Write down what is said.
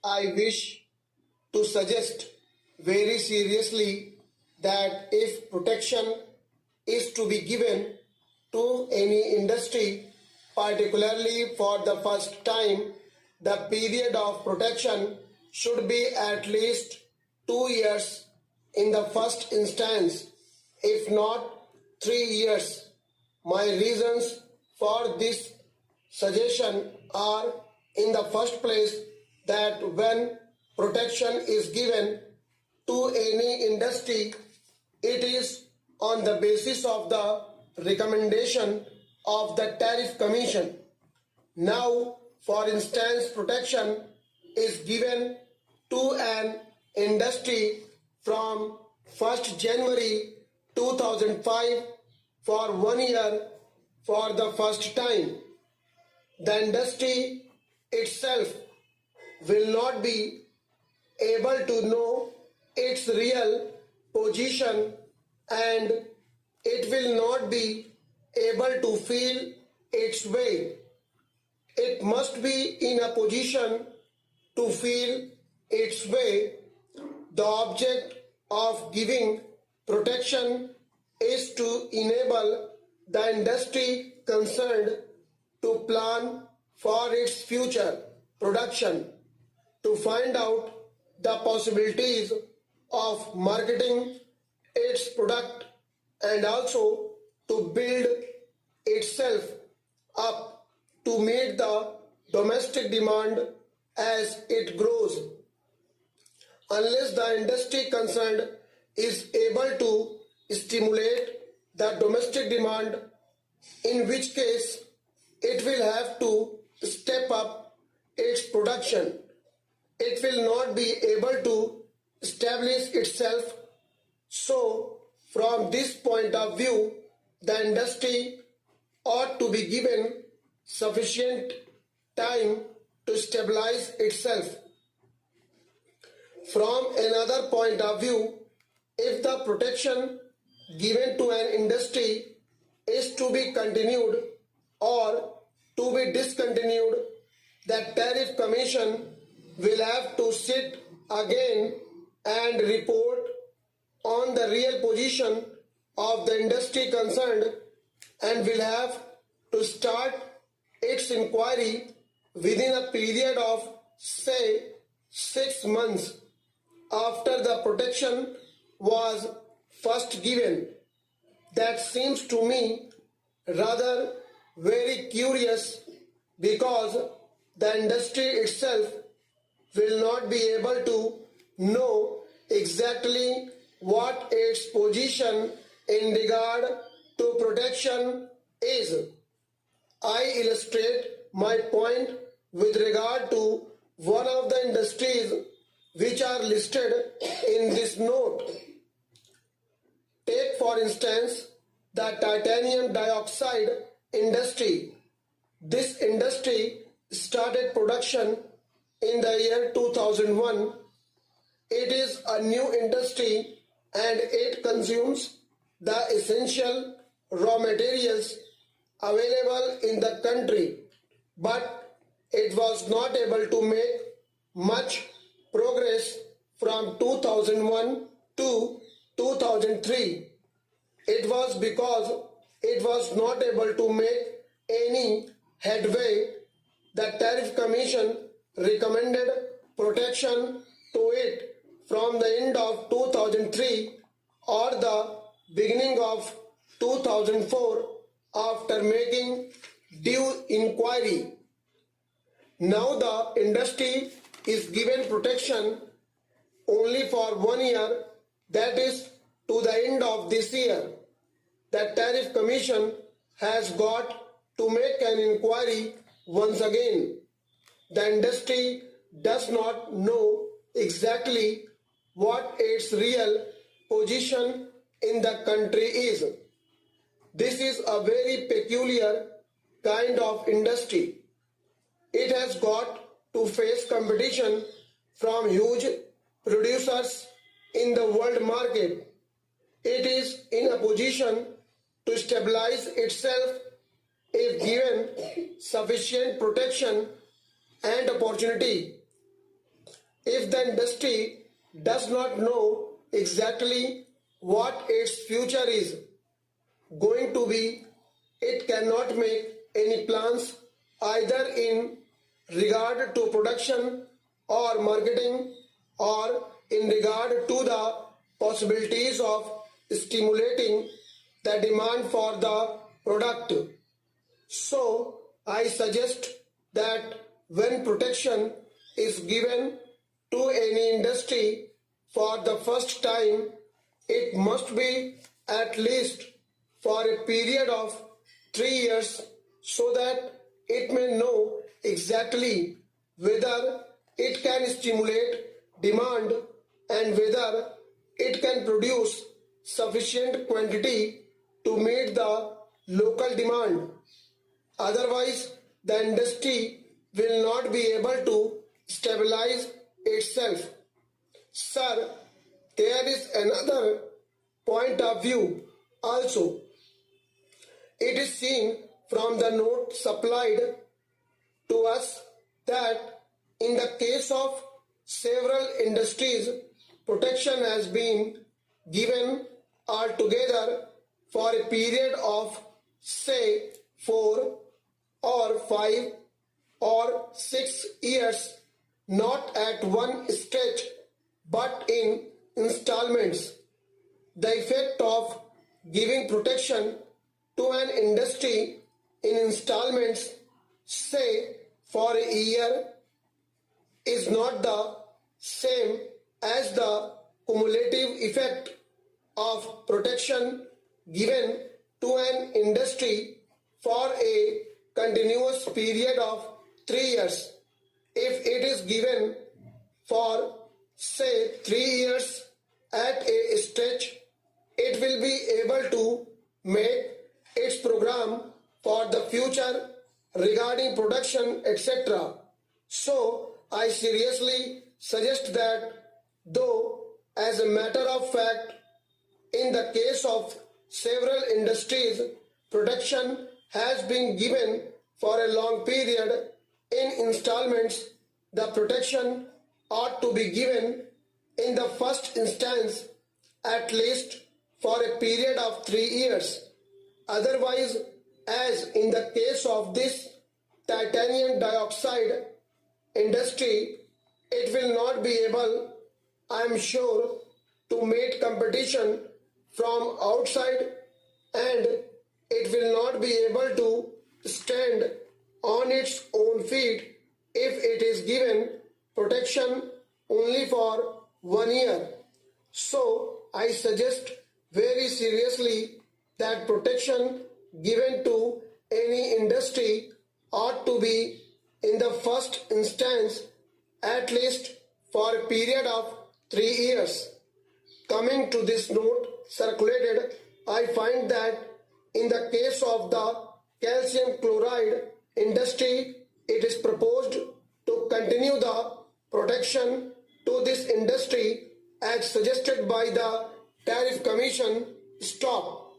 I wish to suggest very seriously that if protection is to be given to any industry, particularly for the first time, the period of protection should be at least 2 years in the first instance, if not 3 years. My reasons for this suggestion are, in the first place, that when protection is given to any industry, it is on the basis of the recommendation of the Tariff Commission. Now, for instance, protection is given to an industry from 1st January 2005 for 1 year for the first time. The industry itself will not be able to know its real position, and it will not be able to feel its way. It must be in a position to feel its way. The object of giving protection is to enable the industry concerned to plan for its future production, to find out the possibilities of marketing its product, and also to build itself up to meet the domestic demand as it grows. Unless the industry concerned is able to stimulate the domestic demand, in which case it will have to step up its production. It will not be able to establish itself. So, from this point of view, the industry ought to be given sufficient time to stabilize itself. From another point of view, if the protection given to an industry is to be continued or to be discontinued, the Tariff Commission will have to sit again and report on the real position of the industry concerned, and will have to start its inquiry within a period of, say, 6 months after the protection was first given. That seems to me rather very curious, because the industry itself will not be able to know exactly what its position in regard to protection is. I illustrate my point with regard to one of the industries which are listed in this note. Take for instance the titanium dioxide industry. This industry started production in the year 2001. It is a new industry and it consumes the essential raw materials available in the country, but it was not able to make much progress from 2001 to 2003. It was because it was not able to make any headway. The Tariff Commission recommended protection to it from the end of 2003 or the beginning of 2004 after making due inquiry. Now the industry is given protection only for 1 year, that is to the end of this year. The Tariff Commission has got to make an inquiry once again. The industry does not know exactly what its real position in the country is. This is a very peculiar kind of industry. It has got to face competition from huge producers in the world market. It is in a position to stabilize itself if given sufficient protection and opportunity. If the industry does not know exactly what its future is going to be, it cannot make any plans either in regard to production or marketing or in regard to the possibilities of stimulating the demand for the product. So, I suggest that when protection is given to any industry for the first time, it must be at least for a period of 3 years so that it may know exactly whether it can stimulate demand and whether it can produce sufficient quantity to meet the local demand. Otherwise, the industry will not be able to stabilize itself. Sir, there is another point of view also. It is seen from the note supplied to us that in the case of several industries, protection has been given altogether for a period of say 4 or 5 or 6 years, not at one stretch but in installments. The effect of giving protection to an industry in installments, say for a year, is not the same as the cumulative effect of protection given to an industry for a continuous period of 3 years. If it is given for say 3 years at a stretch, it will be able to make its program for the future regarding production, etc. So, I seriously suggest that, though as a matter of fact, in the case of several industries, protection has been given for a long period in installments, the protection ought to be given in the first instance at least for a period of 3 years. Otherwise, as in the case of this titanium dioxide industry, it will not be able, I am sure, to meet competition from outside, and it will not be able to stand on its own feet if it is given protection only for 1 year. So, I suggest very seriously that protection given to any industry ought to be in the first instance at least for a period of 3 years. Coming to this note circulated, I find that in the case of the calcium chloride industry, it is proposed to continue the protection to this industry as suggested by the Tariff Commission. Stop.